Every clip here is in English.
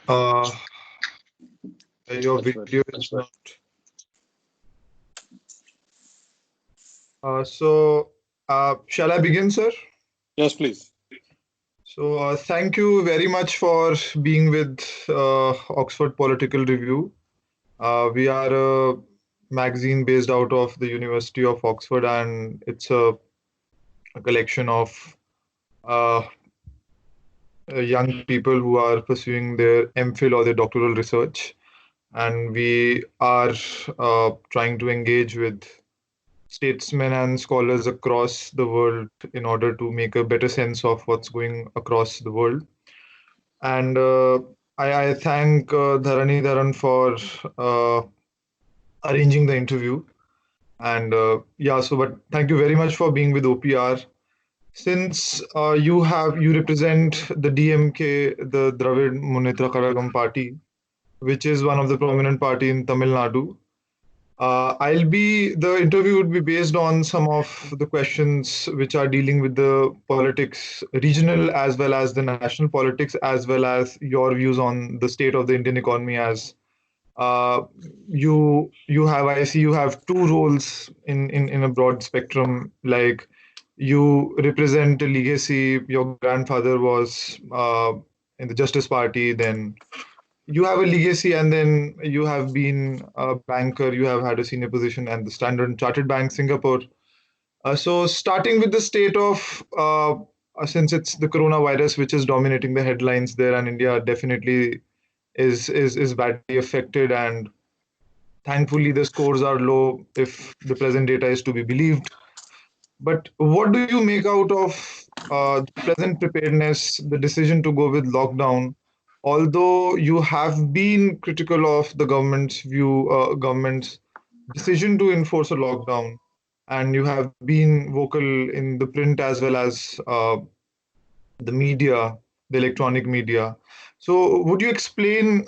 Uh, your video is not. Shall I begin, sir? Yes, please. So, thank you very much for being with Oxford Political Review. We are a magazine based out of the University of Oxford, and it's a collection of uh, young people who are pursuing their MPhil or their doctoral research. And we are trying to engage with statesmen and scholars across the world in order to make a better sense of what's going across the world. And I thank Dharani Dharan for uh, arranging the interview. And but thank you very much for being with OPR. Since you represent the DMK, the Dravida Munnetra Kazhagam party, which is one of the prominent party in Tamil Nadu. The interview would be based on some of the questions which are dealing with the politics, regional as well as the national politics, as well as your views on the state of the Indian economy. As uh, I see you have two roles in a broad spectrum. Like you represent a legacy. Your grandfather was in the Justice Party, then you have a legacy, and then you have been a banker, you have had a senior position at the Standard Chartered Bank Singapore. So starting with the state of since it's the coronavirus which is dominating the headlines there, and India definitely is badly affected, and thankfully the scores are low if the present data is to be believed. But what do you make out of the present preparedness, the decision to go with lockdown? Although you have been critical of the government's decision to enforce a lockdown, and you have been vocal in the print as well as the media, the electronic media. So, would you explain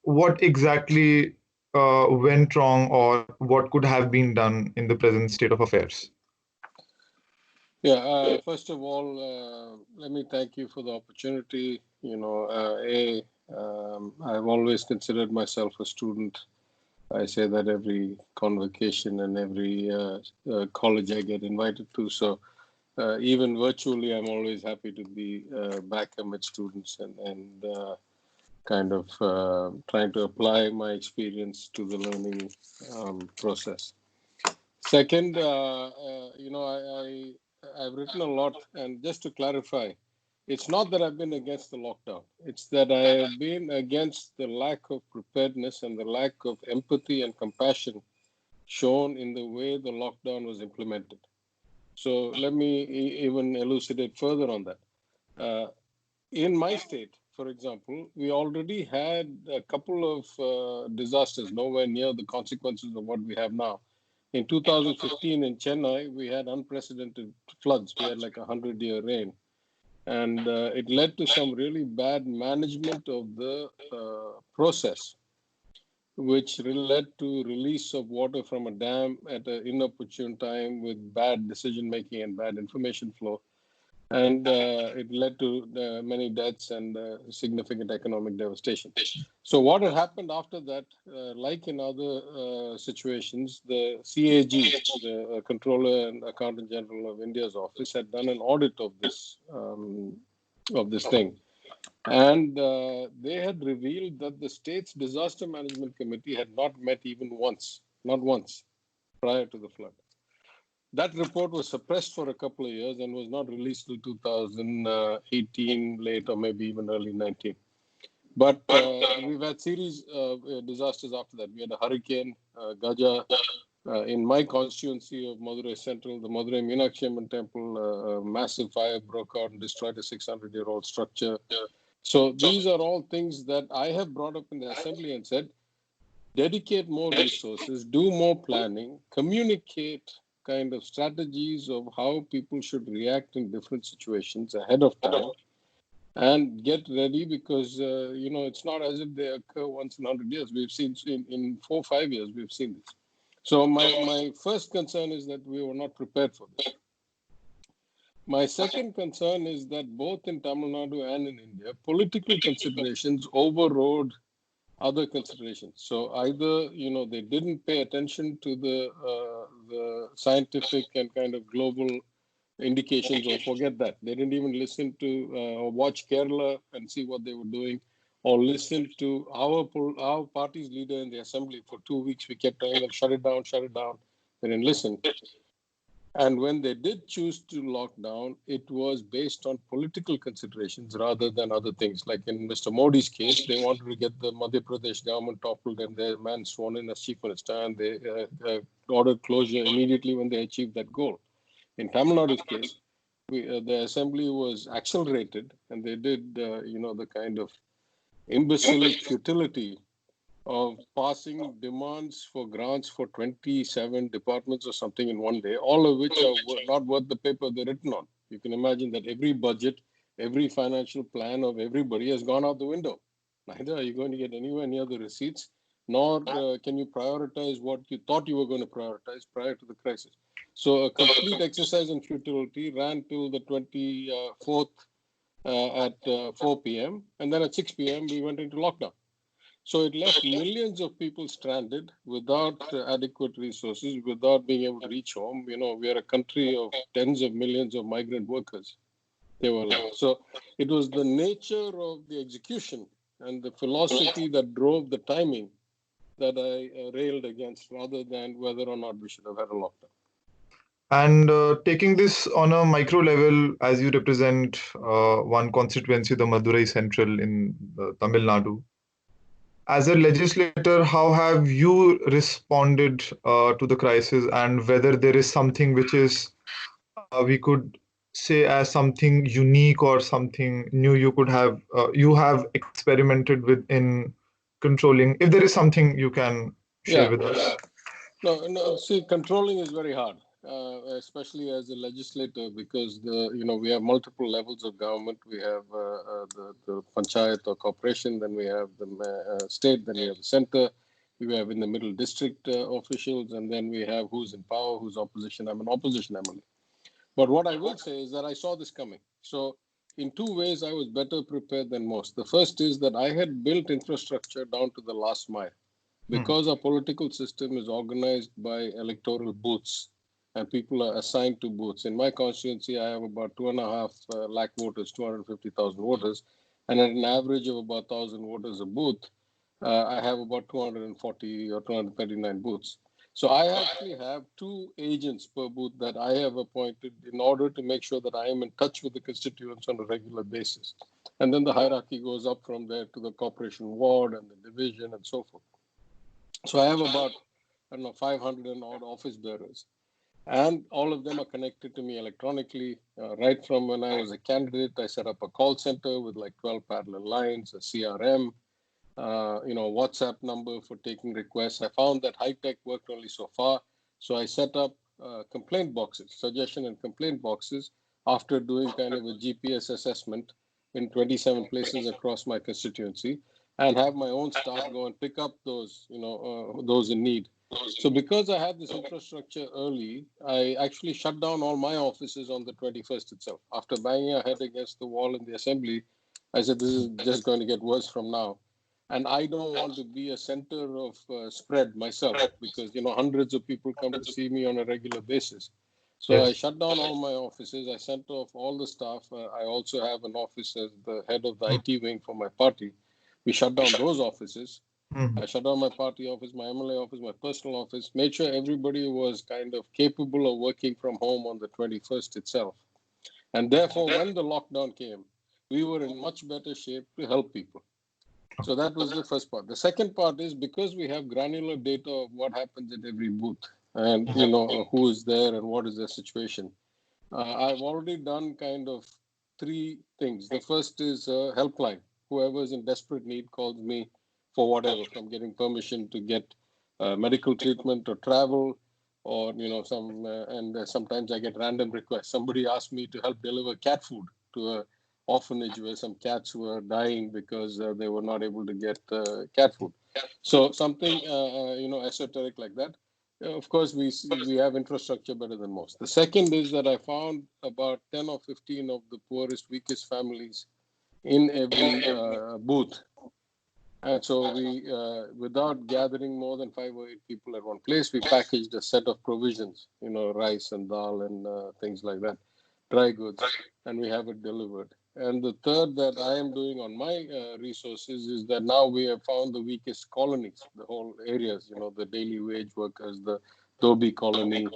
what exactly went wrong, or what could have been done in the present state of affairs? Yeah, first of all, let me thank you for the opportunity. I've always considered myself a student. I say that every convocation and every college I get invited to. So even virtually, I'm always happy to be back amid students and kind of trying to apply my experience to the learning process. Second, I've written a lot, and just to clarify, it's not that I've been against the lockdown. It's that I have been against the lack of preparedness and the lack of empathy and compassion shown in the way the lockdown was implemented. So let me even elucidate further on that. In my state, for example, we already had a couple of disasters, nowhere near the consequences of what we have now. In 2015 in Chennai, we had unprecedented floods. We had like 100-year rain. And it led to some really bad management of the process, which led to release of water from a dam at an inopportune time with bad decision-making and bad information flow. And it led to many deaths and significant economic devastation. So what had happened after that, like in other situations, the CAG, the Controller and Accountant General of India's office, had done an audit of this thing. And they had revealed that the state's disaster management committee had not met even once, not once, prior to the flood. That report was suppressed for a couple of years and was not released till 2018, late or maybe even early 19. But we've had series of disasters after that. We had a hurricane, Gaja, in my constituency of Madurai Central, the Madurai Meenakshi Amman Temple, a massive fire broke out and destroyed a 600-year-old structure. So these are all things that I have brought up in the assembly and said, dedicate more resources, do more planning, communicate kind of strategies of how people should react in different situations ahead of time, and get ready, because it's not as if they occur once in 100 years. We've seen in 4 or 5 years we've seen this. So my first concern is that we were not prepared for this. My second concern is that both in Tamil Nadu and in India, political considerations overrode other considerations. So either they didn't pay attention to the scientific and kind of global indications, or forget that. They didn't even listen to or watch Kerala and see what they were doing, or listen to our party's leader in the assembly. For 2 weeks, we kept telling them, shut it down, shut it down. They didn't listen. And when they did choose to lock down, it was based on political considerations rather than other things. Like in Mr. Modi's case, they wanted to get the Madhya Pradesh government toppled and their man sworn in as chief minister, and they ordered closure immediately when they achieved that goal. In Tamil Nadu's case, the assembly was accelerated, and they did, the kind of imbecilic futility of passing demands for grants for 27 departments or something in one day, all of which are not worth the paper they're written on. You can imagine that every budget, every financial plan of everybody has gone out the window. Neither are you going to get anywhere near the receipts, nor can you prioritize what you thought you were going to prioritize prior to the crisis. So a complete exercise in futility ran till the 24th at 4 p.m. And then at 6 p.m., we went into lockdown. So it left millions of people stranded without adequate resources, without being able to reach home. We are a country of tens of millions of migrant workers. They were left. So it was the nature of the execution and the philosophy that drove the timing that I railed against, rather than whether or not we should have had a lockdown. And taking this on a micro level, as you represent one constituency, the Madurai Central in Tamil Nadu, as a legislator, how have you responded to the crisis, and whether there is something which is we could say as something unique or something new you have experimented with in controlling? If there is something you can share with us. No. See, controlling is very hard, especially as a legislator, because we have multiple levels of government. We have the panchayat or corporation, then we have the state, then we have the center, we have in the middle district officials, and then we have who's in power, who's opposition. I'm an opposition MLA. But what I will say is that I saw this coming. So in two ways, I was better prepared than most. The first is that I had built infrastructure down to the last mile. Because our political system is organized by electoral booths, and people are assigned to booths. In my constituency, I have about 2.5 lakh voters, 250,000 voters, and at an average of about 1,000 voters a booth, I have about 240 or 239 booths. So I actually have 2 agents per booth that I have appointed in order to make sure that I am in touch with the constituents on a regular basis. And then the hierarchy goes up from there to the corporation ward and the division and so forth. So I have about, 500 and odd office bearers. And all of them are connected to me electronically. Right from when I was a candidate, I set up a call center with like 12 parallel lines, a CRM, WhatsApp number for taking requests. I found that high tech worked only so far. So I set up complaint boxes, suggestion and complaint boxes, after doing kind of a GPS assessment in 27 places across my constituency, and have my own staff go and pick up those, those in need. So because I had this infrastructure early, I actually shut down all my offices on the 21st itself. After banging our head against the wall in the assembly, I said, this is just going to get worse from now. And I don't want to be a center of spread myself, because, hundreds of people come to see me on a regular basis. So I shut down all my offices. I sent off all the staff. I also have an office as the head of the IT wing for my party. We shut down those offices. I shut down my party office, my MLA office, my personal office, made sure everybody was kind of capable of working from home on the 21st itself. And therefore, when the lockdown came, we were in much better shape to help people. So that was the first part. The second part is, because we have granular data of what happens at every booth and, who is there and what is their situation. I've already done kind of 3 things. The first is a helpline. Whoever is in desperate need calls me for whatever, from getting permission to get medical treatment or travel, or, sometimes I get random requests. Somebody asked me to help deliver cat food to a orphanage where some cats were dying because they were not able to get cat food. So something, esoteric like that. Of course, we have infrastructure better than most. The second is that I found about 10 or 15 of the poorest, weakest families in every booth. And so we, without gathering more than 5 or 8 people at one place, we packaged a set of provisions, rice and dal and things like that, dry goods, and we have it delivered. And the third that I am doing on my resources is that now we have found the weakest colonies, the whole areas, the daily wage workers, the Dhobi colony,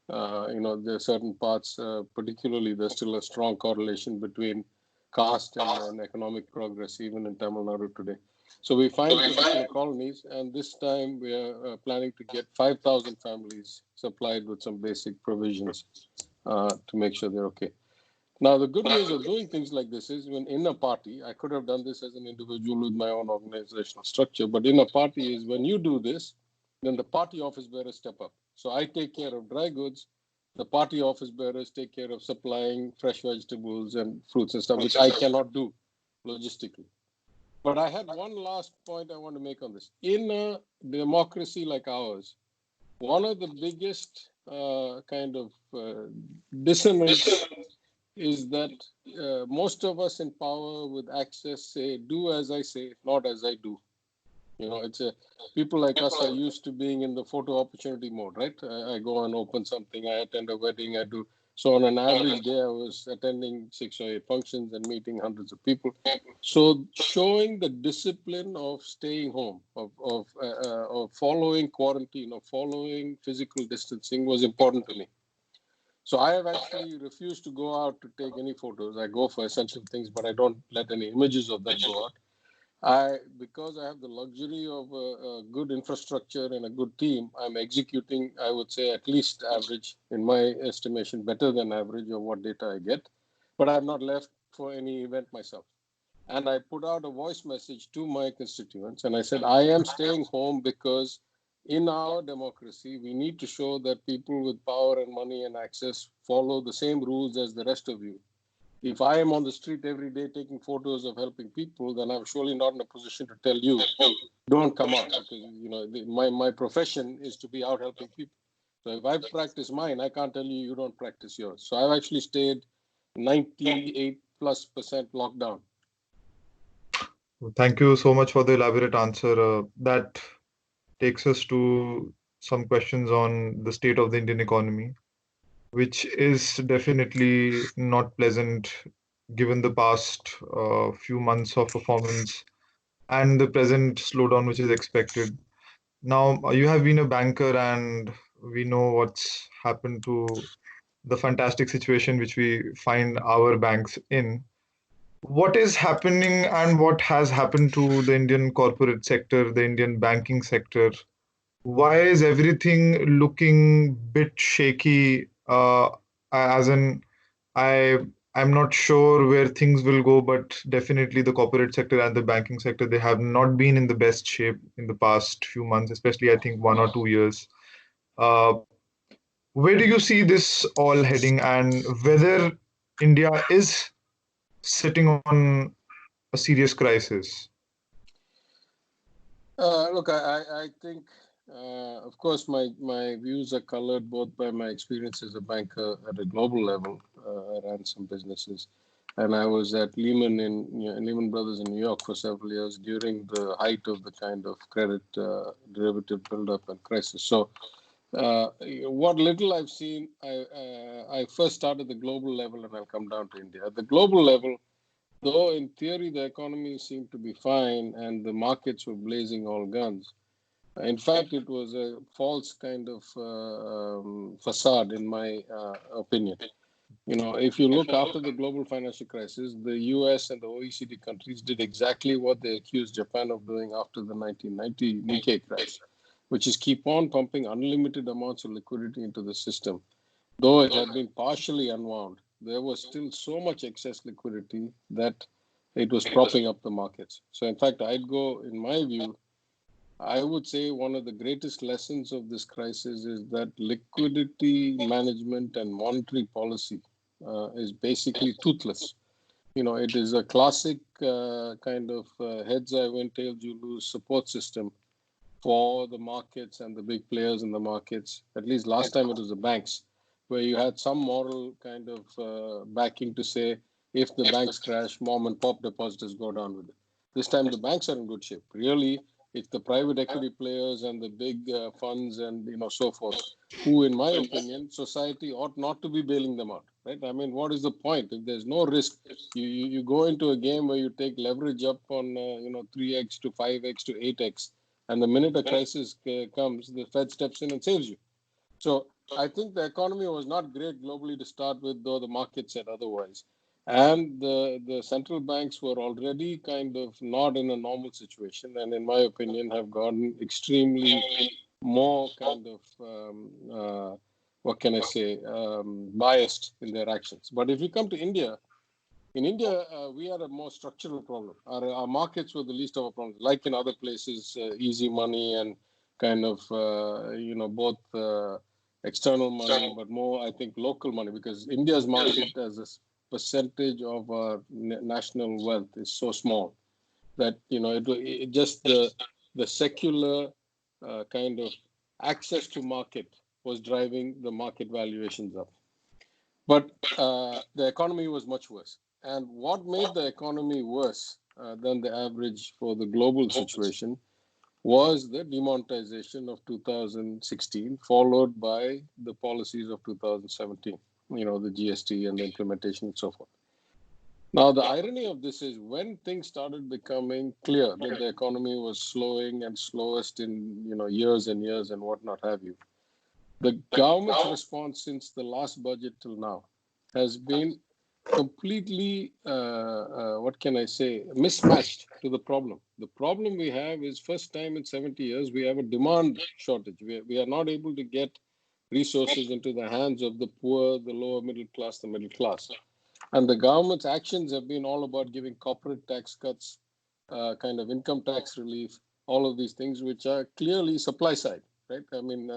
there are certain parts, particularly there's still a strong correlation between caste and economic progress, even in Tamil Nadu today. So we find particular colonies, and this time we are planning to get 5,000 families supplied with some basic provisions to make sure they're okay. Now, the good news of doing things like this is when in a party, I could have done this as an individual with my own organizational structure, but in a party is when you do this, then the party office bearers step up. So I take care of dry goods. The party office bearers take care of supplying fresh vegetables and fruits and stuff, which I cannot do logistically. But I had one last point I want to make on this. In a democracy like ours, one of the biggest dissonance is that most of us in power with access say, do as I say, not as I do. People like us are used to being in the photo opportunity mode, right? I go and open something, I attend a wedding, I do. So on an average day, I was attending 6 or 8 functions and meeting hundreds of people. So showing the discipline of staying home, of following quarantine, of following physical distancing was important to me. So I have actually refused to go out to take any photos. I go for essential things, but I don't let any images of that go out. Because I have the luxury of a good infrastructure and a good team, I'm executing, I would say, at least average, in my estimation, better than average of what data I get. But I have not left for any event myself. And I put out a voice message to my constituents, and I said, I am staying home because in our democracy, we need to show that people with power and money and access follow the same rules as the rest of you. If I am on the street every day taking photos of helping people, then I'm surely not in a position to tell you, don't come out, because my profession is to be out helping people. So if I practice mine, I can't tell you don't practice yours. So I've actually stayed 98+% lockdown. Thank you so much for the elaborate answer. That takes us to some questions on the state of the Indian economy, which is definitely not pleasant given the past few months of performance and the present slowdown which is expected. Now, you have been a banker, and we know what's happened to the fantastic situation which we find our banks in. What is happening and what has happened to the Indian corporate sector, the Indian banking sector? Why is everything looking bit shaky? As in, I I'm not sure where things will go, but definitely the corporate sector and the banking sector, they have not been in the best shape in the past few months, especially I think 1 or 2 years. Uh, where do you see this all heading, and whether India is sitting on a serious crisis? Look, I think, of course, my views are colored both by my experience as a banker at a global level. I ran some businesses, and I was at Lehman Brothers in New York for several years during the height of the kind of credit derivative buildup and crisis. So, what little I've seen, I first started at the global level, and I'll come down to India. At the global level, though in theory the economy seemed to be fine and the markets were blazing all guns, in fact it was a false kind of facade, in my opinion. If you look after the global financial crisis, the US and the OECD countries did exactly what they accused Japan of doing after the 1990 Nikkei crash, which is keep on pumping unlimited amounts of liquidity into the system. Though it had been partially unwound, there was still so much excess liquidity that it was propping up the markets. So, in fact, in my view, I would say one of the greatest lessons of this crisis is that liquidity management and monetary policy is basically toothless. It is a classic kind of heads I win, tails you lose support system for the markets and the big players in the markets. At least last time it was the banks, where you had some moral kind of backing to say, if the banks crash, mom and pop depositors go down with it. This time the banks are in good shape. Really, it's the private equity players and the big funds and so forth, who, in my opinion, society ought not to be bailing them out. Right? I mean, what is the point if there's no risk? You go into a game where you take leverage up on 3x to 5x to 8x, and the minute a crisis comes, the Fed steps in and saves you. So I think the economy was not great globally to start with, though the market said otherwise. And the central banks were already kind of not in a normal situation, and in my opinion, have gotten extremely more kind of, what can I say, biased in their actions. But if you come to India, in India, we had a more structural problem. Our markets were the least of our problems. Like in other places, easy money and kind of, both external money, but more, I think, local money, because India's market as a percentage of our national wealth is so small that, it just the secular kind of access to market was driving the market valuations up. But the economy was much worse. And what made the economy worse than the average for the global situation was the demonetization of 2016, followed by the policies of 2017, the GST and the implementation and so forth. Now, the irony of this is when things started becoming clear that the economy was slowing and slowest in, years and years and whatnot have you, the government's response since the last budget till now has been completely, what can I say, mismatched to the problem. The problem we have is first time in 70 years, we have a demand shortage. We are not able to get resources into the hands of the poor, the lower middle class, the middle class. And the government's actions have been all about giving corporate tax cuts, kind of income tax relief, all of these things, which are clearly supply side, right? I mean,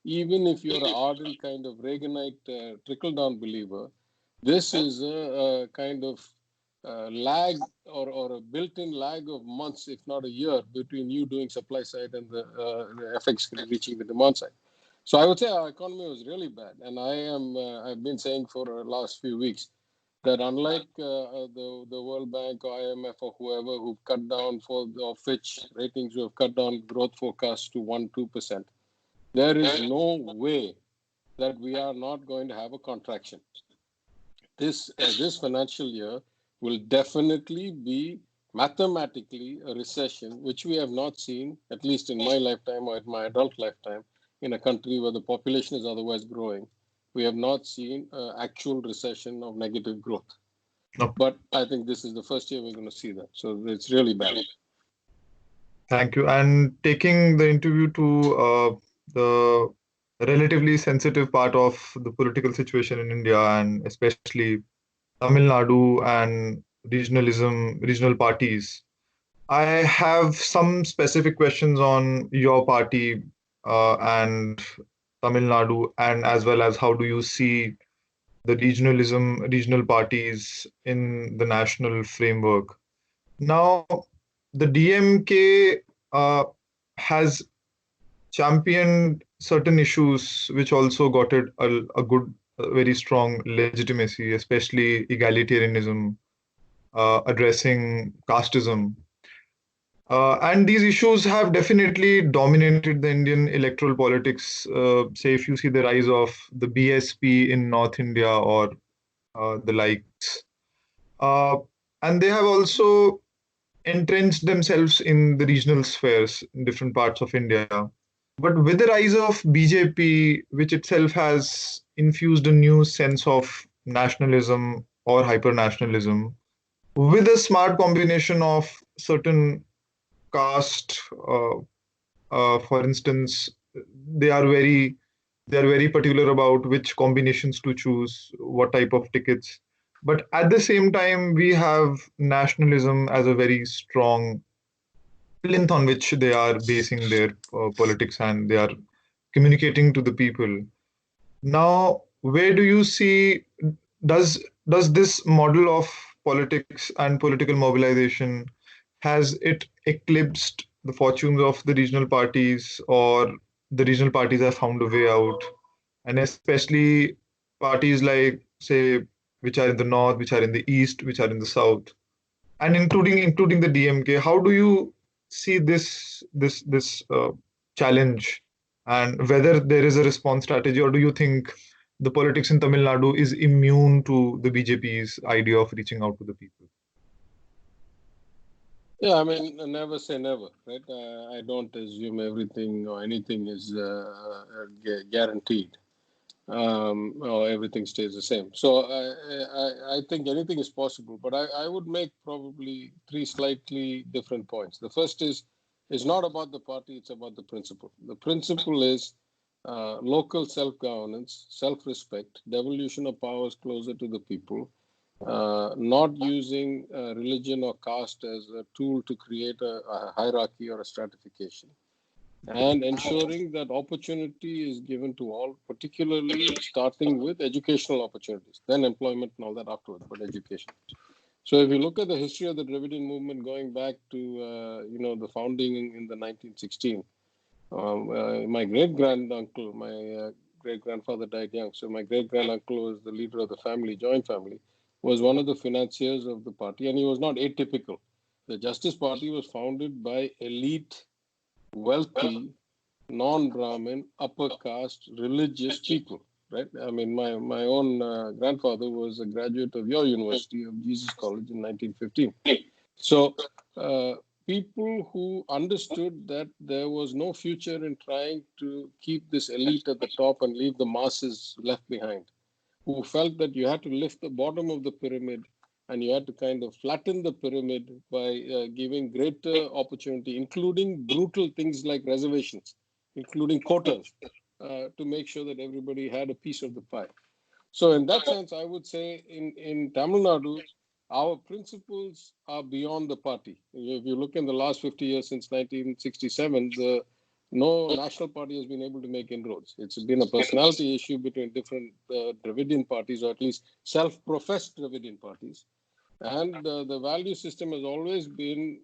even if you're an ardent kind of Reaganite trickle-down believer, this is a kind of lag or a built-in lag of months, if not a year, between you doing supply side and the FX reaching the demand side. So I would say our economy was really bad. And I've been saying for the last few weeks that unlike the World Bank or IMF or whoever who've cut down or Fitch ratings who have cut down growth forecasts to 1-2%, there is no way that we are not going to have a contraction. This financial year will definitely be mathematically a recession, which we have not seen, at least in my lifetime or in my adult lifetime, in a country where the population is otherwise growing. We have not seen actual recession of negative growth. No. But I think this is the first year we're going to see that. So it's really bad. Thank you. And taking the interview to the relatively sensitive part of the political situation in India, and especially Tamil Nadu and regional parties, I have some specific questions on your party and Tamil Nadu, and as well as how do you see the regional parties in the national framework. Now, the DMK has championed certain issues which also got it a good, very strong legitimacy, especially egalitarianism, addressing casteism. And these issues have definitely dominated the Indian electoral politics. Say, if you see the rise of the BSP in North India or the likes. And they have also entrenched themselves in the regional spheres in different parts of India. But with the rise of BJP, which itself has infused a new sense of nationalism or hyper-nationalism, with a smart combination of certain caste, for instance, they are very particular about which combinations to choose, what type of tickets. But at the same time, we have nationalism as a very strong plinth on which they are basing their politics, and they are communicating to the people. Now, where do you see, does this model of politics and political mobilization, has it eclipsed the fortunes of the regional parties, or the regional parties have found a way out, and especially parties like, say, which are in the north, which are in the east, which are in the south, and including the DMK. How do you see this challenge, and whether there is a response strategy, or do you think the politics in Tamil Nadu is immune to the BJP's idea of reaching out to the people? Yeah, I mean, never say never, right? I don't assume everything or anything is guaranteed, or everything stays the same. So I think anything is possible, but I would make probably three slightly different points. The first is, it's not about the party, it's about the principle. The principle is local self-governance, self-respect, devolution of powers closer to the people, not using religion or caste as a tool to create a hierarchy or a stratification, and ensuring that opportunity is given to all, particularly starting with educational opportunities, then employment and all that afterwards, but education. So if you look at the history of the Dravidian movement going back to the founding in the 1916, my great-granduncle, my great-grandfather died young, so my great-granduncle was the leader of the family, joint family, was one of the financiers of the party, and he was not atypical. The Justice Party was founded by elite, wealthy, non-Brahmin, upper caste, religious people, right? I mean, my own grandfather was a graduate of your university, of Jesus College, in 1915. So people who understood that there was no future in trying to keep this elite at the top and leave the masses left behind, who felt that you had to lift the bottom of the pyramid and you had to kind of flatten the pyramid by giving greater opportunity, including brutal things like reservations, including quotas, to make sure that everybody had a piece of the pie. So in that sense, I would say in Tamil Nadu, our principles are beyond the party. If you look in the last 50 years since 1967, no national party has been able to make inroads. It's been a personality issue between different Dravidian parties, or at least self-professed Dravidian parties. And the value system has always been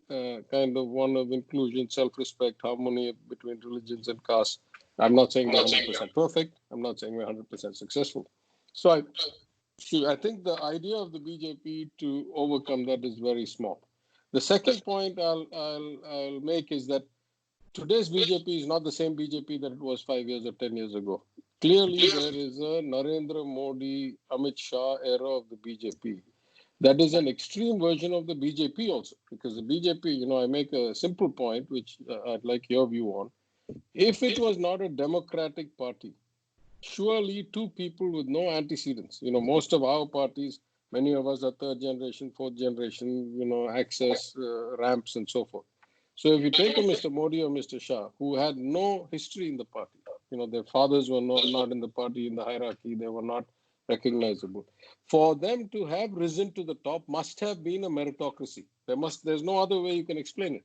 kind of one of inclusion, self-respect, harmony between religions and castes. I'm not saying we're 100% perfect. I'm not saying we're 100% successful. So I think the idea of the BJP to overcome that is very small. The second point I'll make is that today's BJP is not the same BJP that it was 5 years or 10 years ago. Clearly, there is a Narendra Modi, Amit Shah era of the BJP. That is an extreme version of the BJP also, because the BJP, I make a simple point, which I'd like your view on. If it was not a democratic party, surely two people with no antecedents, most of our parties, many of us are third generation, fourth generation, access ramps and so forth. So if you take a Mr. Modi or Mr. Shah, who had no history in the party, their fathers were not in the party, in the hierarchy, they were not recognizable. For them to have risen to the top must have been a meritocracy. There's no other way you can explain it.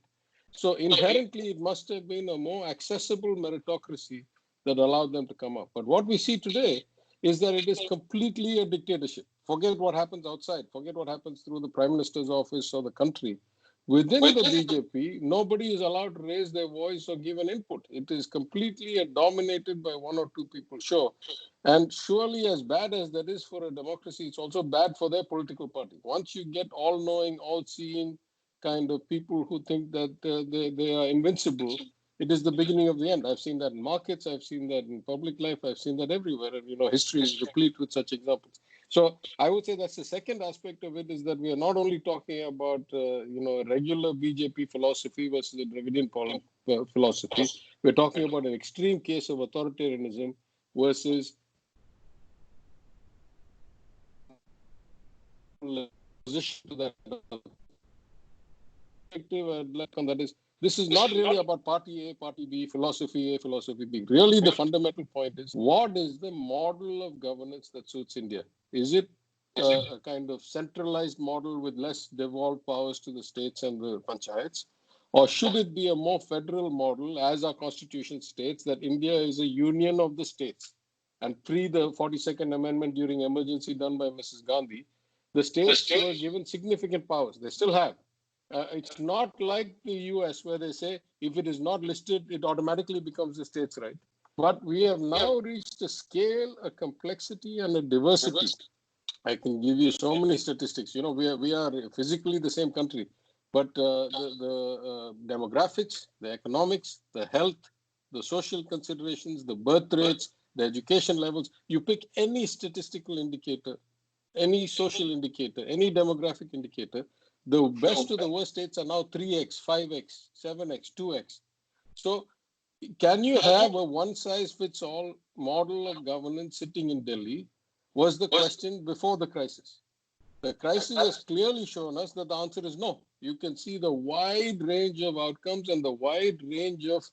So inherently, it must have been a more accessible meritocracy that allowed them to come up. But what we see today is that it is completely a dictatorship. Forget what happens outside. Forget what happens through the Prime Minister's office or the country. Within the BJP, nobody is allowed to raise their voice or give an input. It is completely dominated by one or two people, sure. And surely, as bad as that is for a democracy, it's also bad for their political party. Once you get all-knowing, all-seeing kind of people who think that they are invincible, it is the beginning of the end. I've seen that in markets, I've seen that in public life, I've seen that everywhere. And, history is replete with such examples. So I would say that's the second aspect of it, is that we are not only talking about, regular BJP philosophy versus the Dravidian philosophy. We're talking about an extreme case of authoritarianism versus position to that. That is, this is not really about party A, party B, philosophy A, philosophy B. Really, the fundamental point is, what is the model of governance that suits India? Is it a kind of centralized model with less devolved powers to the states and the panchayats? Or should it be a more federal model, as our constitution states, that India is a union of the states? And pre the 42nd Amendment during emergency done by Mrs. Gandhi, the states were given significant powers. They still have. It's not like the US where they say if it is not listed, it automatically becomes a state's right. But we have now reached a scale, a complexity, and a diversity. I can give you so many statistics. You know, we are physically the same country, but the demographics, the economics, the health, the social considerations, the birth rates, the education levels. You pick any statistical indicator, any social indicator, any demographic indicator. The best to the worst states are now 3x, 5x, 7x, 2x. So can you have a one size fits all model of governance sitting in Delhi? Was the question before the crisis. The crisis has clearly shown us that the answer is no. You can see the wide range of outcomes and the wide range of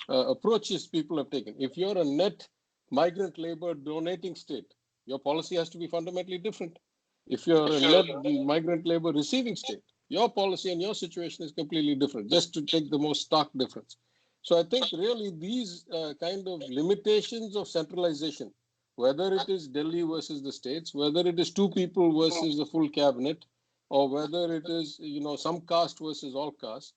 approaches people have taken. If you're a net migrant labor donating state, your policy has to be fundamentally different. If you're a net migrant labor receiving state, your policy and your situation is completely different, just to take the most stark difference. So I think really these kind of limitations of centralization, whether it is Delhi versus the states, whether it is two people versus the full cabinet, or whether it is some caste versus all caste,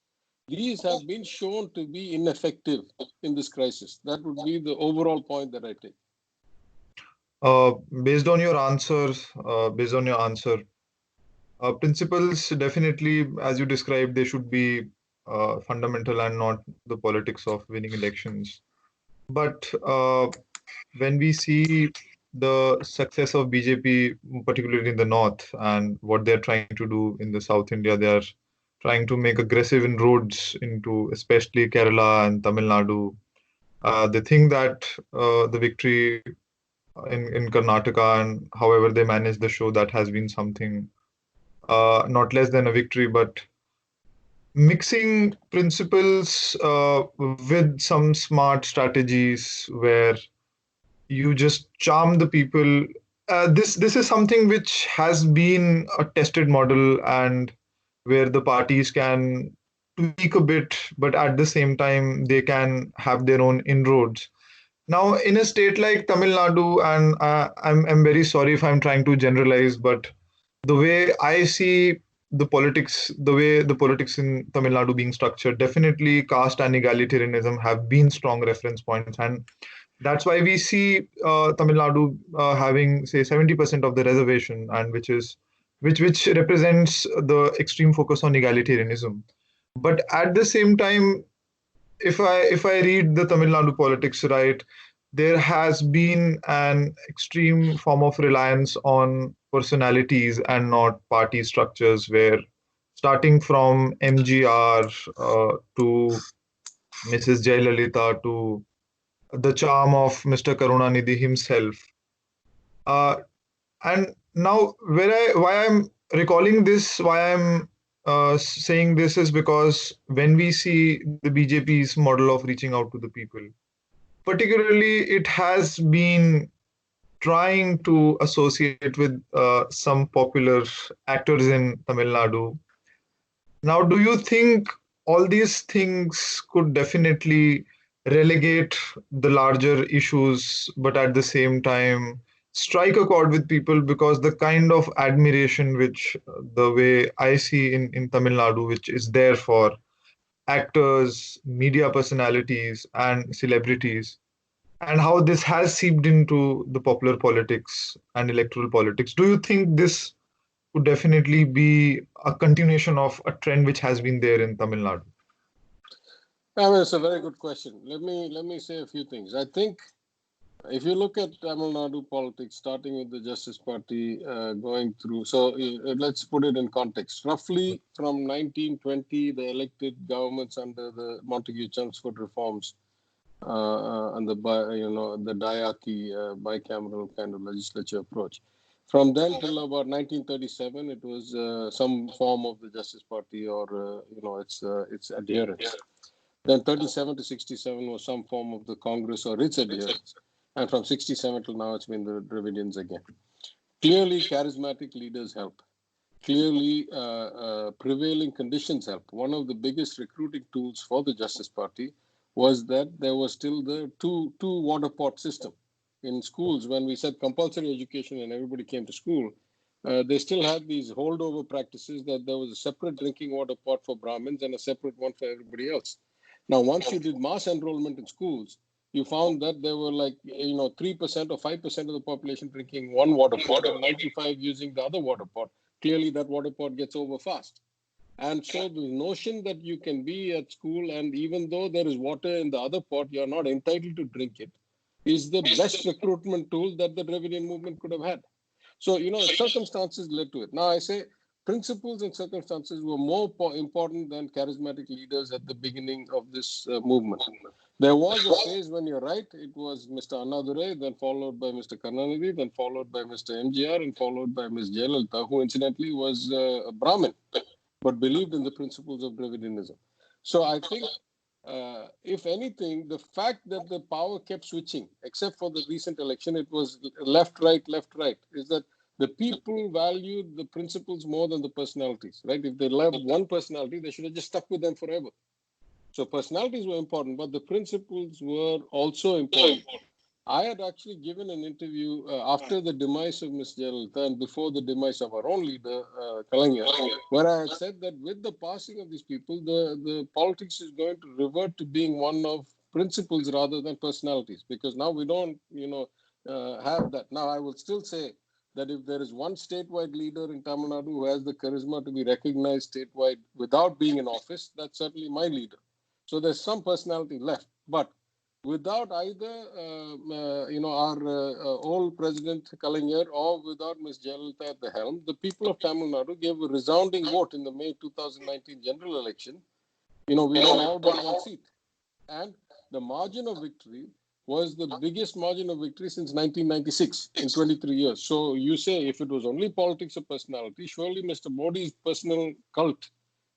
these have been shown to be ineffective in this crisis. That would be the overall point that I take. Uh, based on your answers, principles definitely, as you described, they should be fundamental and not the politics of winning elections. But when we see the success of BJP, particularly in the north, and what they're trying to do in the South India, they are trying to make aggressive inroads into especially Kerala and Tamil Nadu. They think that the victory in Karnataka and however they manage the show, that has been something not less than a victory, but mixing principles with some smart strategies where you just charm the people. This is something which has been a tested model, and where the parties can tweak a bit, but at the same time they can have their own inroads. Now, in a state like Tamil Nadu, and I'm very sorry if I'm trying to generalize, but the way I see the way the politics in Tamil Nadu being structured, definitely caste and egalitarianism have been strong reference points, and that's why we see Tamil Nadu having, say, 70% of the reservation, and which represents the extreme focus on egalitarianism. But at the same time, if I read the Tamil Nadu politics right, there has been an extreme form of reliance on personalities and not party structures, where starting from MGR to Mrs. Jayalalitha to the charm of Mr. Karunanidhi himself. Uh, and now, why I'm recalling this, why I'm saying this is because when we see the BJP's model of reaching out to the people, particularly it has been trying to associate with some popular actors in Tamil Nadu. Now, do you think all these things could definitely relegate the larger issues, but at the same time strike a chord with people? Because the kind of admiration which the way I see in Tamil Nadu, which is there for actors, media personalities, and celebrities, and how this has seeped into the popular politics and electoral politics. Do you think this would definitely be a continuation of a trend which has been there in Tamil Nadu? I mean, it's a very good question. Let me say a few things. I think if you look at Tamil Nadu politics, starting with the Justice Party, going through, so let's put it in context. Roughly from 1920, the elected governments under the Montagu-Chelmsford reforms and the diarchy bicameral kind of legislature approach. From then till about 1937, it was some form of the Justice Party or its adherents. Then 37 to 67 was some form of the Congress or its adherents. And from 67 till now, it's been the Dravidians again. Clearly, charismatic leaders help. Clearly, prevailing conditions help. One of the biggest recruiting tools for the Justice Party was that there was still the two water pot system in schools. When we said compulsory education and everybody came to school, they still had these holdover practices that there was a separate drinking water pot for Brahmins and a separate one for everybody else. Now, once you did mass enrollment in schools, you found that there were 3% or 5% of the population drinking one water pot and 95 using the other water pot. Clearly, that water pot gets over fast. And so the notion that you can be at school and even though there is water in the other pot, you're not entitled to drink it, is the best recruitment tool that the Dravidian movement could have had. So, circumstances led to it. Now, I say principles and circumstances were more important than charismatic leaders at the beginning of this movement. There was a phase when you're right, it was Mr. Annadurai, then followed by Mr. Karunanidhi, then followed by Mr. MGR, and followed by Ms. Jayalalitha, who incidentally was a Brahmin, but believed in the principles of Dravidianism. So I think, if anything, the fact that the power kept switching, except for the recent election, it was left, right, is that the people valued the principles more than the personalities, right? If they loved one personality, they should have just stuck with them forever. So personalities were important, but the principles were also important. I had actually given an interview after the demise of Ms. Jayalalitha and before the demise of our own leader, Kalaignar, where I had said that with the passing of these people, the politics is going to revert to being one of principles rather than personalities, because now we don't, have that. Now, I will still say that if there is one statewide leader in Tamil Nadu who has the charisma to be recognized statewide without being in office, that's certainly my leader. So there's some personality left, but without either, our old president Kalaignar or without Ms. Jayalalitha at the helm, the people of Tamil Nadu gave a resounding vote in the May 2019 general election. We won all but one seat. And the margin of victory was the biggest margin of victory since 1996 in 23 years. So you say if it was only politics or personality, surely Mr. Modi's personal cult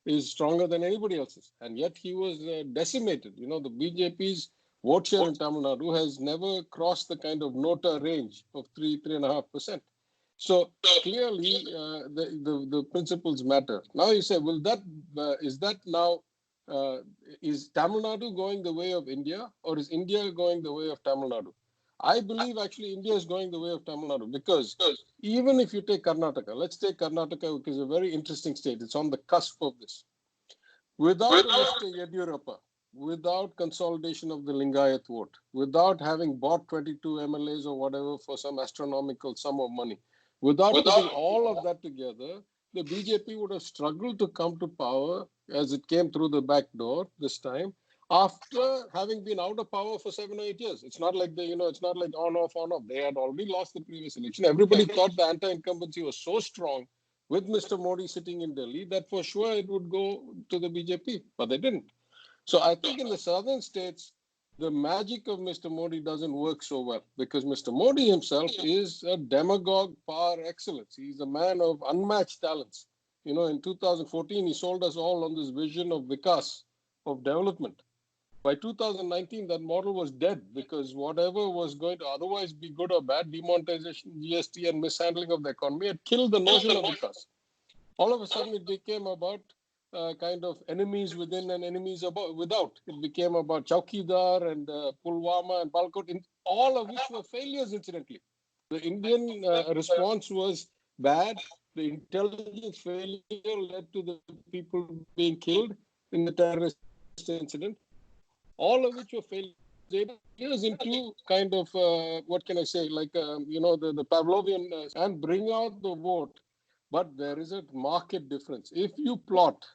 is stronger than anybody else's. And yet he was decimated. The BJP's vote share in Tamil Nadu has never crossed the kind of nota range of 3.5%. So clearly, the principles matter. Now you say, is Tamil Nadu going the way of India, or is India going the way of Tamil Nadu? I believe actually India is going the way of Tamil Nadu, because even if you take Karnataka, let's take Karnataka, which is a very interesting state. It's on the cusp of this. Without Mr. Yediyurappa, without consolidation of the Lingayat vote, without having bought 22 MLAs or whatever for some astronomical sum of money, without putting all of that together, the BJP would have struggled to come to power as it came through the back door this time, after having been out of power for 7 or 8 years. It's not like it's not like on off. They had already lost the previous election. Everybody thought the anti-incumbency was so strong with Mr. Modi sitting in Delhi that for sure it would go to the BJP, but they didn't. So I think in the southern states, the magic of Mr. Modi doesn't work so well, because Mr. Modi himself is a demagogue par excellence. He's a man of unmatched talents. In 2014, he sold us all on this vision of Vikas, of development. By 2019, that model was dead, because whatever was going to otherwise be good or bad, demonetization, GST, and mishandling of the economy had killed the notion of Vikas. All of a sudden, it became about kind of enemies within and enemies without. It became about Chowkidar and Pulwama and Balkot, all of which were failures, incidentally. The Indian response was bad. The intelligence failure led to the people being killed in the terrorist incident, all of which were failures. Years into kind of, what can I say, the Pavlovian, and bring out the vote. But there is a marked difference. If you plot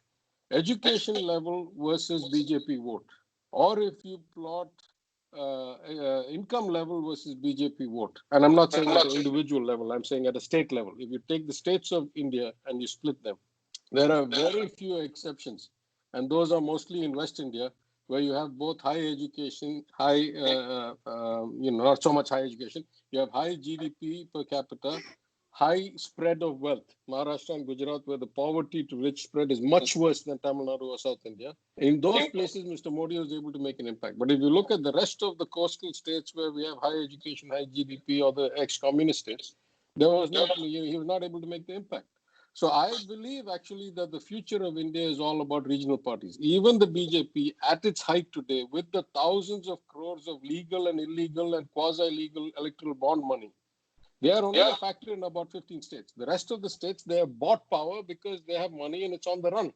education level versus BJP vote, or if you plot income level versus BJP vote, and I'm not saying at an individual level, I'm saying at a state level. If you take the states of India and you split them, there are very few exceptions, and those are mostly in West India, where you have both high education, not so much high education, you have high GDP per capita, high spread of wealth. Maharashtra and Gujarat, where the poverty to rich spread is much worse than Tamil Nadu or South India. In those places, Mr. Modi was able to make an impact. But if you look at the rest of the coastal states where we have high education, high GDP, or the ex-communist states, he was not able to make the impact. So I believe actually that the future of India is all about regional parties. Even the BJP at its height today, with the thousands of crores of legal and illegal and quasi-legal electoral bond money, They are only a factor in about 15 states. The rest of the states, they have bought power because they have money and it's on the run.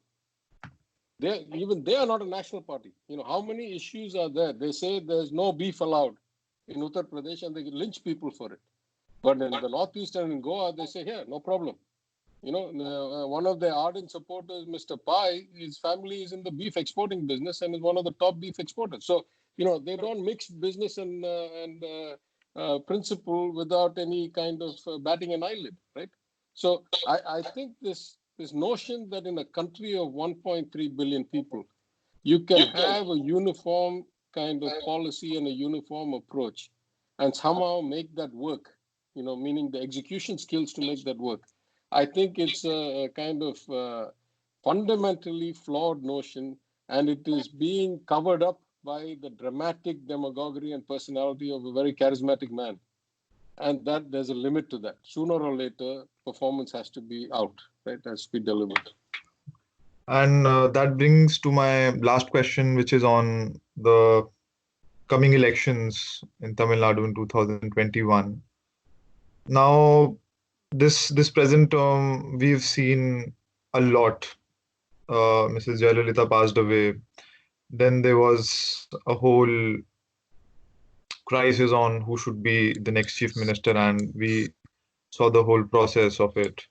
Even they are not a national party. How many issues are there? They say there's no beef allowed in Uttar Pradesh and they lynch people for it. But in the Northeast and in Goa, they say, here, no problem. One of their ardent supporters, Mr. Pai, his family is in the beef exporting business and is one of the top beef exporters. So, they don't mix business and principle without any kind of batting an eyelid, right? So I think this notion that in a country of 1.3 billion people, you can have a uniform kind of policy and a uniform approach and somehow make that work, meaning the execution skills to make that work. I think it's a kind of fundamentally flawed notion, and it is being covered up by the dramatic demagoguery and personality of a very charismatic man. And that there's a limit to that. Sooner or later, performance has to be out, right? Has to be delivered. And that brings to my last question, which is on the coming elections in Tamil Nadu in 2021. Now, this present term, we've seen a lot. Mrs. Jayalalitha passed away. Then there was a whole crisis on who should be the next chief minister, and we saw the whole process of it.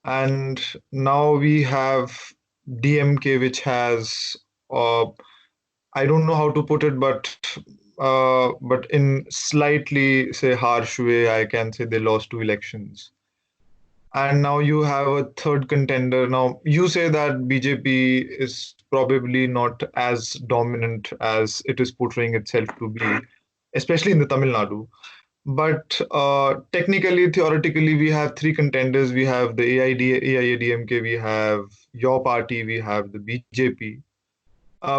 And now we have DMK, which has, I don't know how to put it, but in slightly, say, harsh way, I can say they lost 2 elections. And now you have a third contender. Now, you say that BJP is probably not as dominant as it is portraying itself to be, especially in the Tamil Nadu. But technically, theoretically, we have 3 contenders. We have the AIADMK, we have your party, we have the BJP,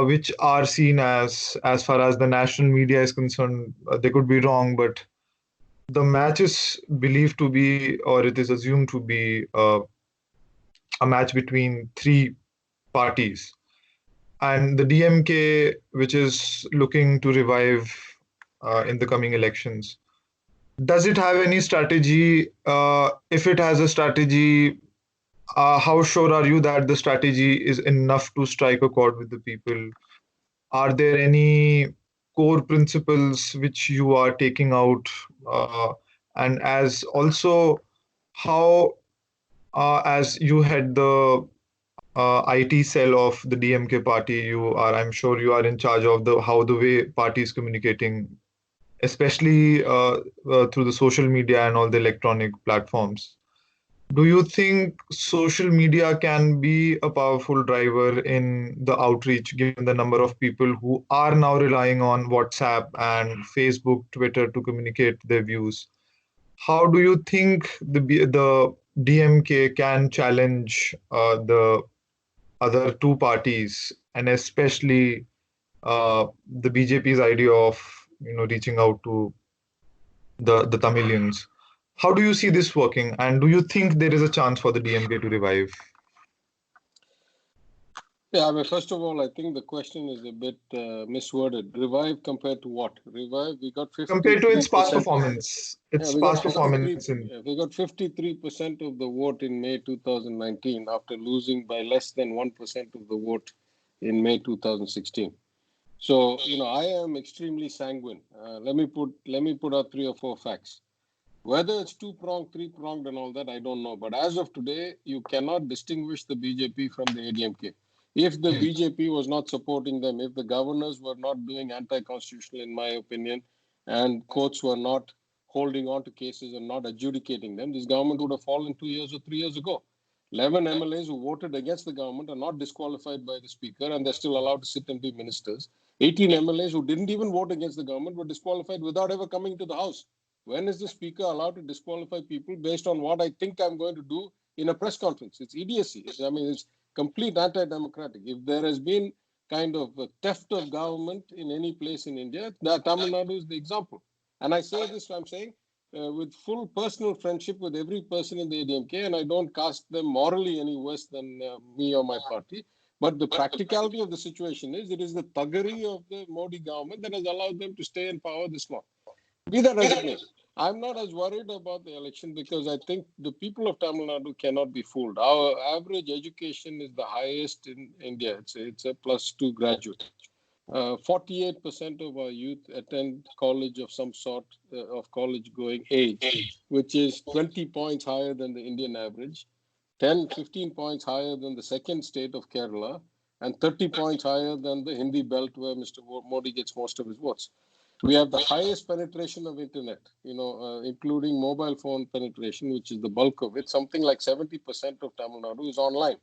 which are seen as far as the national media is concerned, they could be wrong, but the match is believed to be, or it is assumed to be, a match between 3 parties. And the DMK, which is looking to revive in the coming elections, does it have any strategy? If it has a strategy, how sure are you that the strategy is enough to strike a chord with the people? Are there any core principles which you are taking out? And as also, how, as you head the IT cell of the DMK party, I'm sure you are in charge of how the way party is communicating, especially through the social media and all the electronic platforms. Do you think social media can be a powerful driver in the outreach, given the number of people who are now relying on WhatsApp and Facebook, Twitter to communicate their views? How do you think the DMK can challenge the other 2 parties, and especially the BJP's idea of reaching out to the Tamilians? How do you see this working, and do you think there is a chance for the DMK to revive? Yeah, I mean, first of all, I think the question is a bit misworded. Revive compared to what? Revive, we got 53%. Compared to its past performance. We got 53% of the vote in May 2019 after losing by less than 1% of the vote in May 2016. So, I am extremely sanguine. Let me put out 3 or 4 facts. Whether it's 2-pronged, 3-pronged and all that, I don't know. But as of today, you cannot distinguish the BJP from the ADMK. If the BJP was not supporting them, if the governors were not doing anti-constitutional, in my opinion, and courts were not holding on to cases and not adjudicating them, this government would have fallen 2 years or 3 years ago. 11 MLAs who voted against the government are not disqualified by the speaker, and they're still allowed to sit and be ministers. 18 MLAs who didn't even vote against the government were disqualified without ever coming to the House. When is the speaker allowed to disqualify people based on what I think I'm going to do in a press conference? It's idiocy. It's complete anti-democratic. If there has been kind of a theft of government in any place in India, Tamil Nadu is the example. And I say this, I'm saying, with full personal friendship with every person in the ADMK, and I don't cast them morally any worse than me or my party. But the practicality of the situation is, it is the thuggery of the Modi government that has allowed them to stay in power this long. Be that as it may, I'm not as worried about the election because I think the people of Tamil Nadu cannot be fooled. Our average education is the highest in India. It's a +2 graduate. 48% of our youth attend college of some sort of college going age, which is 20 points higher than the Indian average, 10, 15 points higher than the second state of Kerala, and 30 points higher than the Hindi belt where Mr. Modi gets most of his votes. We have the highest penetration of internet, including mobile phone penetration, which is the bulk of it. Something like 70% of Tamil Nadu is online.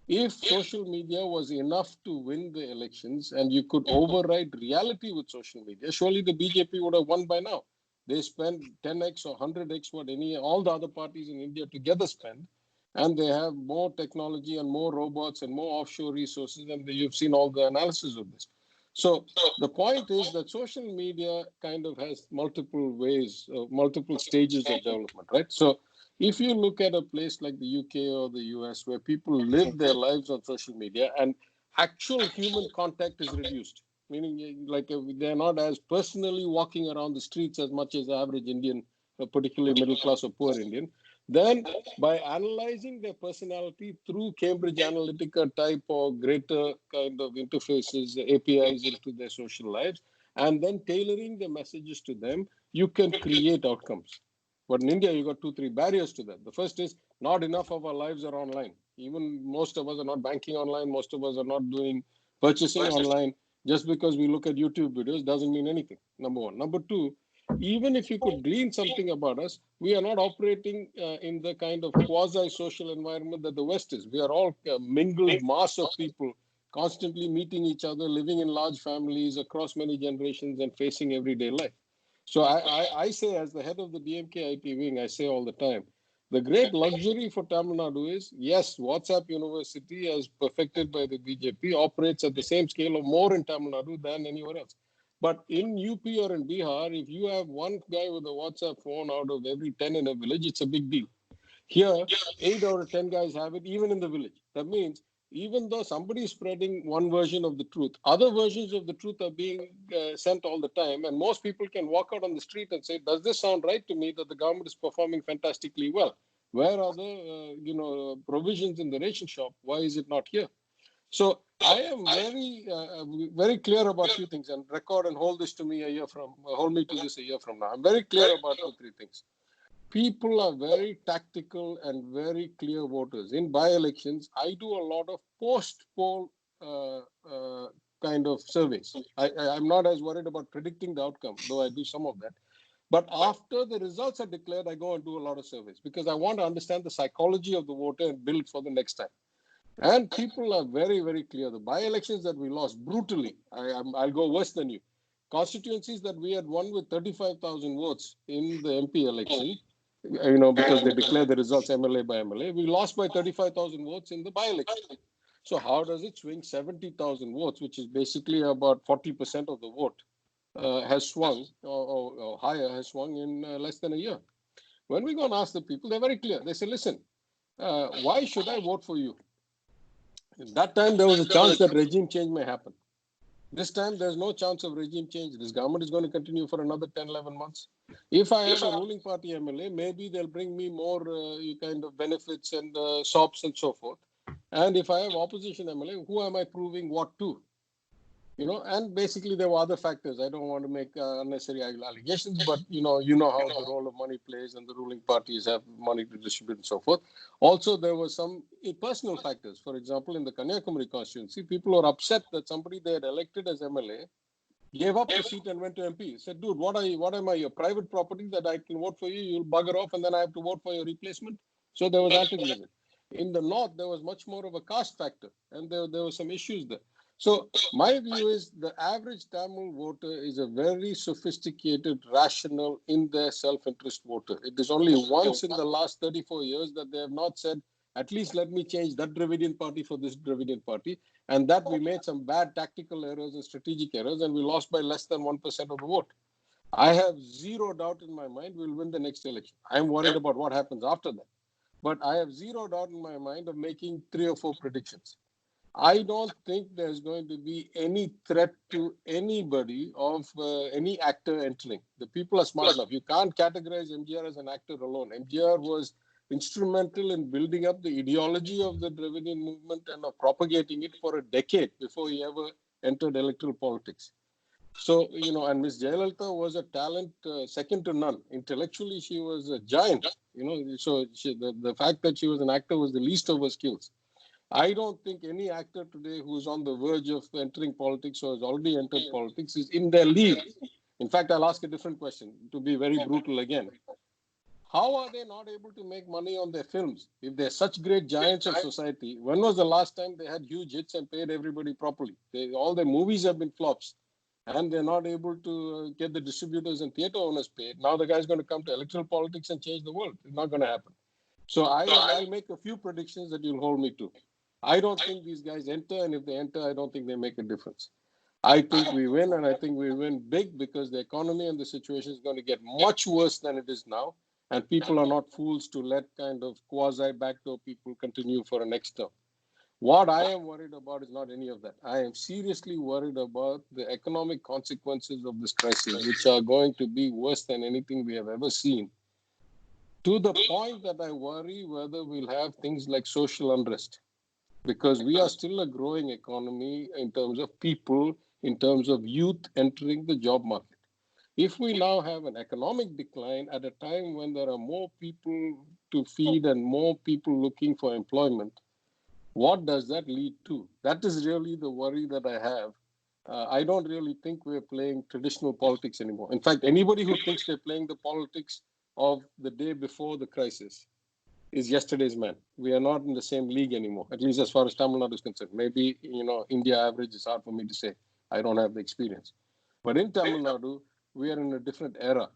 If social media was enough to win the elections and you could override reality with social media, surely the BJP would have won by now. They spend 10x or 100x what all the other parties in India together spend, and they have more technology and more robots and more offshore resources, and you've seen all the analysis of this. So the point is that social media kind of has multiple ways, multiple stages of development, right? So if you look at a place like the UK or the US where people live their lives on social media and actual human contact is reduced, meaning like they're not as personally walking around the streets as much as the average Indian, particularly middle class or poor Indian, then by analyzing their personality through Cambridge Analytica type or greater kind of interfaces, APIs into their social lives, and then tailoring the messages to them, you can create outcomes. But in India, you got 2, 3 barriers to that. The first is not enough of our lives are online. Even most of us are not banking online. Most of us are not doing purchasing online. Just because we look at YouTube videos doesn't mean anything, number one. Number two, even if you could glean something about us, we are not operating in the kind of quasi-social environment that the West is. We are all mingled mass of people constantly meeting each other, living in large families across many generations and facing everyday life. So I say, as the head of the DMK IT wing, I say all the time, the great luxury for Tamil Nadu is, yes, WhatsApp University, as perfected by the BJP, operates at the same scale or more in Tamil Nadu than anywhere else. But in UP or in Bihar, if you have one guy with a WhatsApp phone out of every 10 in a village, it's a big deal. Here, 8 out of 10 guys have it, even in the village. That means even though somebody is spreading one version of the truth, other versions of the truth are being sent all the time. And most people can walk out on the street and say, does this sound right to me that the government is performing fantastically well? Where are the provisions in the ration shop? Why is it not here? So I am very clear about a few things, and record and hold me to this a year from now. I'm very clear about 2, 3 things. People are very tactical and very clear voters. In by-elections, I do a lot of post-poll kind of surveys. I'm not as worried about predicting the outcome, though I do some of that. But after the results are declared, I go and do a lot of surveys because I want to understand the psychology of the voter and build for the next time. And people are very, very clear. The by-elections that we lost brutally, I'll go worse than you. Constituencies that we had won with 35,000 votes in the MP election, because they declare the results MLA by MLA, we lost by 35,000 votes in the by-election. So how does it swing 70,000 votes, which is basically about 40% of the vote, has swung, or higher has swung in less than a year? When we go and ask the people, they're very clear. They say, listen, why should I vote for you? At that time, there was a chance that regime change may happen. This time, there's no chance of regime change. This government is going to continue for another 10, 11 months. If I have a ruling party MLA, maybe they'll bring me more kind of benefits and SOPs and so forth. And if I have opposition MLA, who am I proving what to? And basically there were other factors. I don't want to make unnecessary allegations, but you know how the role of money plays, and the ruling parties have money to distribute and so forth. Also, there were some personal factors. For example, in the Kanyakumari constituency, people were upset that somebody they had elected as MLA gave up the seat and went to MP. Said, dude, what am I, your private property that I can vote for you? You'll bugger off and then I have to vote for your replacement. So there was antagonism. In the north, there was much more of a caste factor, and there were some issues there. So my view is the average Tamil voter is a very sophisticated, rational, in their self-interest voter. It is only once in the last 34 years that they have not said, at least let me change that Dravidian party for this Dravidian party. And that we made some bad tactical errors and strategic errors, and we lost by less than 1% of the vote. I have zero doubt in my mind we'll win the next election. I'm worried about what happens after that. But I have zero doubt in my mind of making 3 or 4 predictions. I don't think there's going to be any threat to anybody of any actor entering. The people are smart enough. You can't categorize MGR as an actor alone. MGR was instrumental in building up the ideology of the Dravidian movement and of propagating it for a decade before he ever entered electoral politics. So, and Ms. Jayalalitha was a talent second to none. Intellectually, she was a giant, so the fact that she was an actor was the least of her skills. I don't think any actor today who's on the verge of entering politics or has already entered politics is in their league. In fact, I'll ask a different question to be very brutal again. How are they not able to make money on their films? If they're such great giants of society, when was the last time they had huge hits and paid everybody properly? All their movies have been flops and they're not able to get the distributors and theater owners paid. Now the guy's going to come to electoral politics and change the world. It's not going to happen. So I'll make a few predictions that you'll hold me to. I don't think these guys enter, and if they enter, I don't think they make a difference. I think we win, and I think we win big because the economy and the situation is going to get much worse than it is now, and people are not fools to let kind of quasi-backdoor people continue for a next term. What I am worried about is not any of that. I am seriously worried about the economic consequences of this crisis, which are going to be worse than anything we have ever seen. To the point that I worry whether we'll have things like social unrest, because we are still a growing economy in terms of people, in terms of youth entering the job market. If we now have an economic decline at a time when there are more people to feed and more people looking for employment, what does that lead to? That is really the worry that I have. I don't really think we're playing traditional politics anymore. In fact, anybody who thinks they're playing the politics of the day before the crisis is yesterday's man. We are not in the same league anymore, at least as far as Tamil Nadu is concerned. Maybe, India average is hard for me to say. I don't have the experience. But in Tamil Nadu, we are in a different era.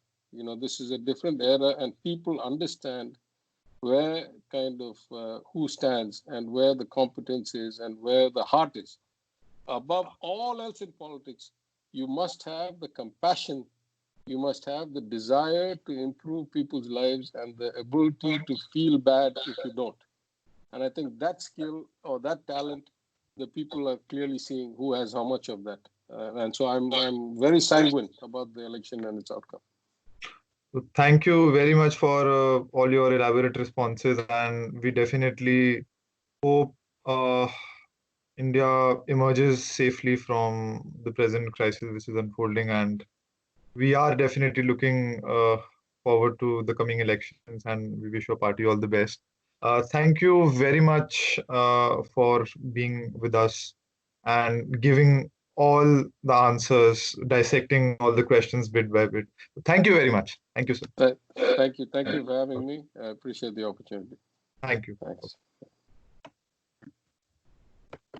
This is a different era, and people understand where kind of who stands and where the competence is and where the heart is. Above all else in politics, you must have the compassion. You must have the desire to improve people's lives and the ability to feel bad if you don't. And I think that skill or that talent, the people are clearly seeing who has how much of that. And so I'm very sanguine about the election and its outcome. Thank you very much for all your elaborate responses, and we definitely hope India emerges safely from the present crisis which is unfolding, and we are definitely looking forward to the coming elections, and we wish your party all the best. Thank you very much for being with us and giving all the answers, dissecting all the questions bit by bit. Thank you very much. Thank you, sir. Thank you. Thank you for having me. I appreciate the opportunity. Thank you. Thanks.